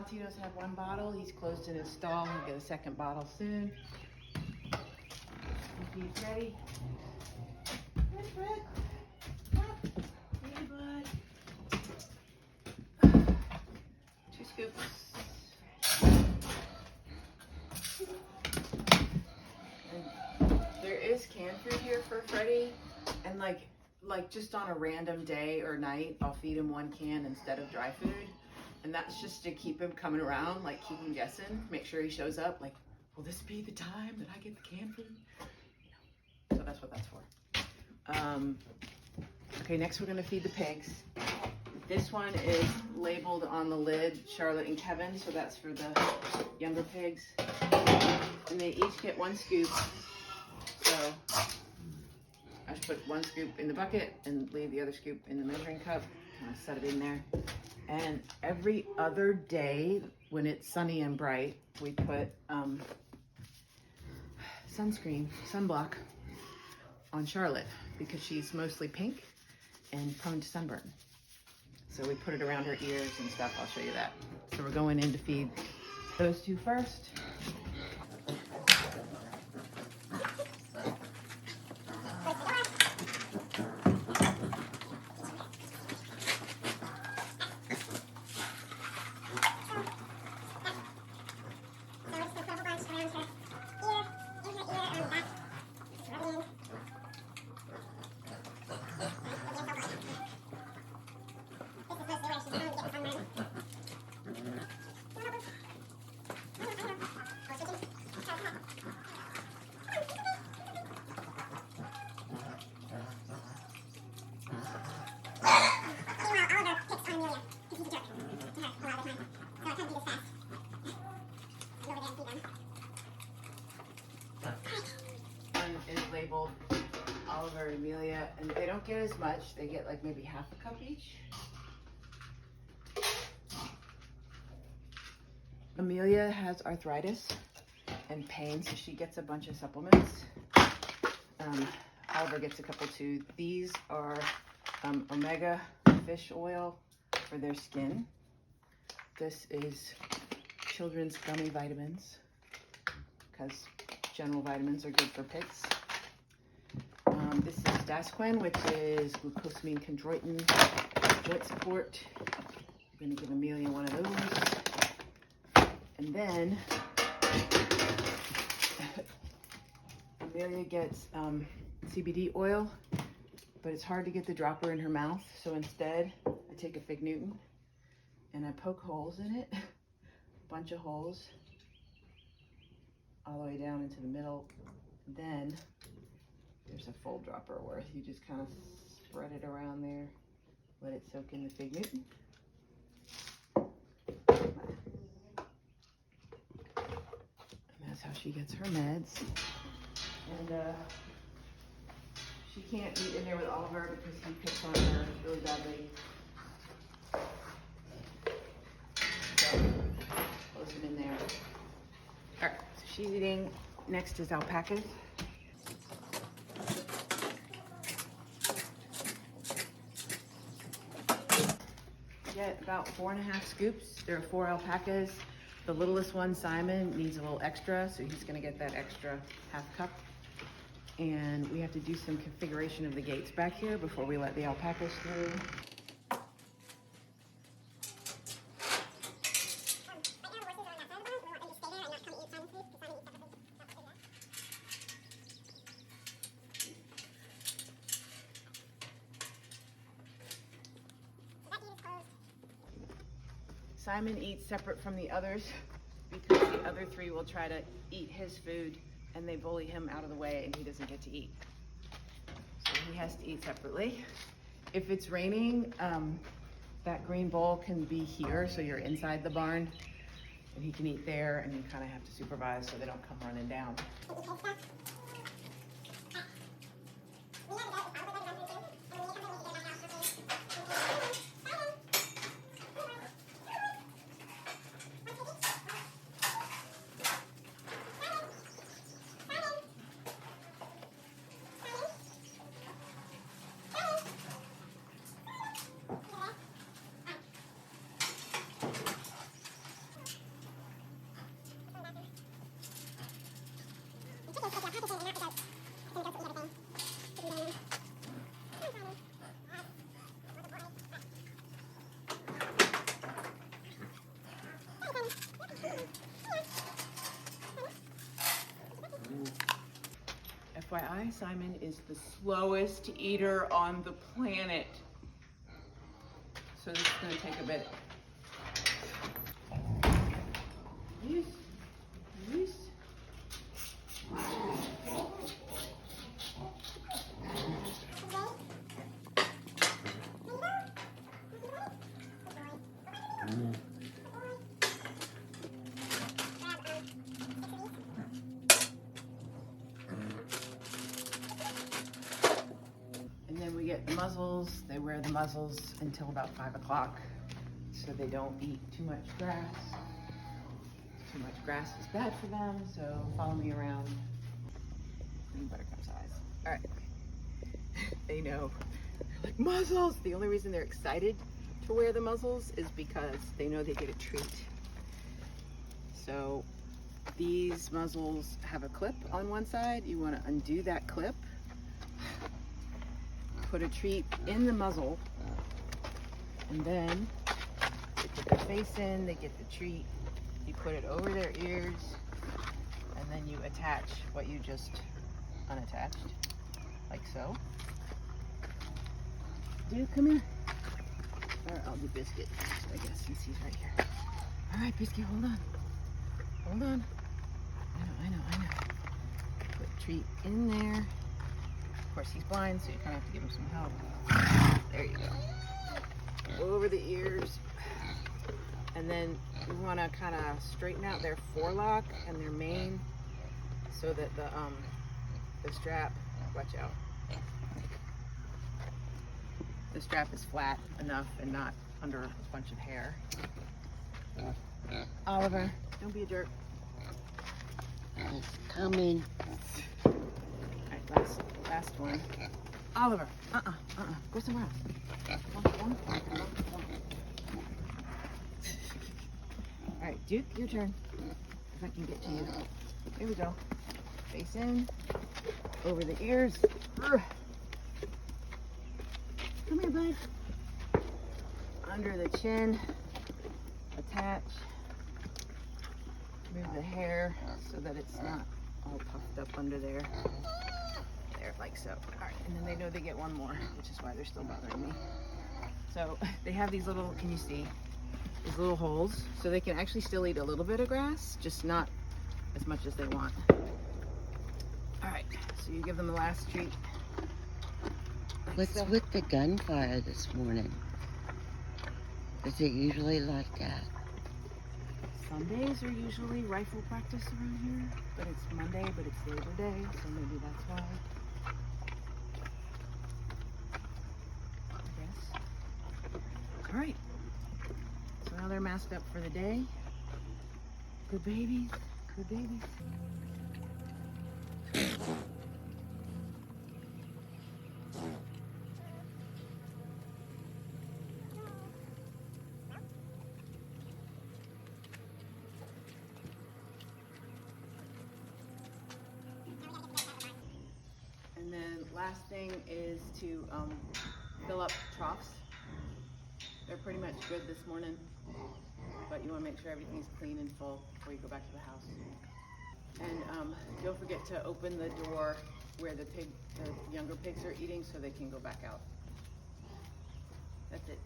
Tino's had one bottle. He's closed in his stall. He'll get a second bottle soon. He's ready. Good, Fred. Hey, bud. 2 scoops. And there is canned food here for Freddie, and like just on a random day or night, I'll feed him 1 can instead of dry food. And that's just to keep him coming around, like keep him guessing, make sure he shows up, like, will this be the time that I get the canned food? You know, so that's what that's for. Okay, next we're gonna feed the pigs. This one is labeled on the lid, Charlotte and Kevin, so that's for the younger pigs. And they each get 1 scoop. So I just put 1 scoop in the bucket and leave the other scoop in the measuring cup. And I set it in there. And every other day when it's sunny and bright, we put sunblock on Charlotte because she's mostly pink and prone to sunburn. So we put it around her ears and stuff. I'll show you that. So we're going in to feed those 2 first. Is labeled Oliver and Amelia, and they don't get as much. They get like maybe half a cup each. Amelia has arthritis and pain, so she gets a bunch of supplements. Oliver gets a couple too. These are omega fish oil for their skin. This is children's gummy vitamins because general vitamins are good for pigs. This is Dasquin, which is glucosamine chondroitin joint support. I'm going to give Amelia one of those. And then Amelia gets CBD oil, but it's hard to get the dropper in her mouth. So instead, I take a Fig Newton and I poke holes in it, a bunch of holes, all the way down into the middle. Then there's a full dropper worth. You just kind of spread it around there, let it soak in the Fig Newton. And that's how she gets her meds. And she can't eat in there with Oliver because he picks on her really badly. So close him in there. All right, so she's eating. Next is alpacas. Get about 4.5 scoops. There are 4 alpacas. The littlest one, Simon, needs a little extra, so he's gonna get that extra half cup. And we have to do some configuration of the gates back here before we let the alpacas through. Simon eats separate from the others because the other 3 will try to eat his food and they bully him out of the way and he doesn't get to eat. So he has to eat separately. If it's raining, that green bowl can be here, so you're inside the barn and he can eat there, and you kind of have to supervise so they don't come running down. FYI, Simon is the slowest eater on the planet. So this is gonna take a bit. Use. And then we get the muzzles. They wear the muzzles until about 5 o'clock so they don't eat too much grass. Too much grass is bad for them, so follow me around. Buttercup's eyes. All right. They know. They're like, muzzles! The only reason they're excited to wear the muzzles is because they know they get a treat. So these muzzles have a clip on one side. You want to undo that clip. Put a treat in the muzzle, and then they put their face in, they get the treat, you put it over their ears, and then you attach what you just unattached, like so. Dude, come here. Or I'll do Biscuit, I guess, since he's right here. All right, Biscuit, hold on. Hold on. I know. Put treat in there. Of course, he's blind, so you kind of have to give him some help. There you go. Over the ears. And then you want to kind of straighten out their forelock and their mane so that the strap, watch out. The strap is flat enough and not under a bunch of hair. Oliver, don't be a jerk. It's coming. All right, last one. Oliver, go somewhere else. Come on. All right, Duke, your turn. If I can get to you. Here we go. Face in, over the ears. Come here, bud. Under the chin, attach. Move the hair so that it's not all puffed up under there. There, like so. All right, and then they know they get one more, which is why they're still bothering me. So they have these little, can you see? These little holes, so they can actually still eat a little bit of grass, just not as much as they want. All right, so you give them the last treat. Like What's so. with the gunfire this morning? Is it usually like that? Sundays are usually rifle practice around here, but it's Monday, but it's Labor Day, so maybe that's why. I guess. All right. So now they're masked up for the day. Good babies. Good babies. And then last thing is to fill up troughs. They're pretty much good this morning, but you want to make sure everything's clean and full before you go back to the house. And don't forget to open the door where the younger pigs are eating so they can go back out. That's it.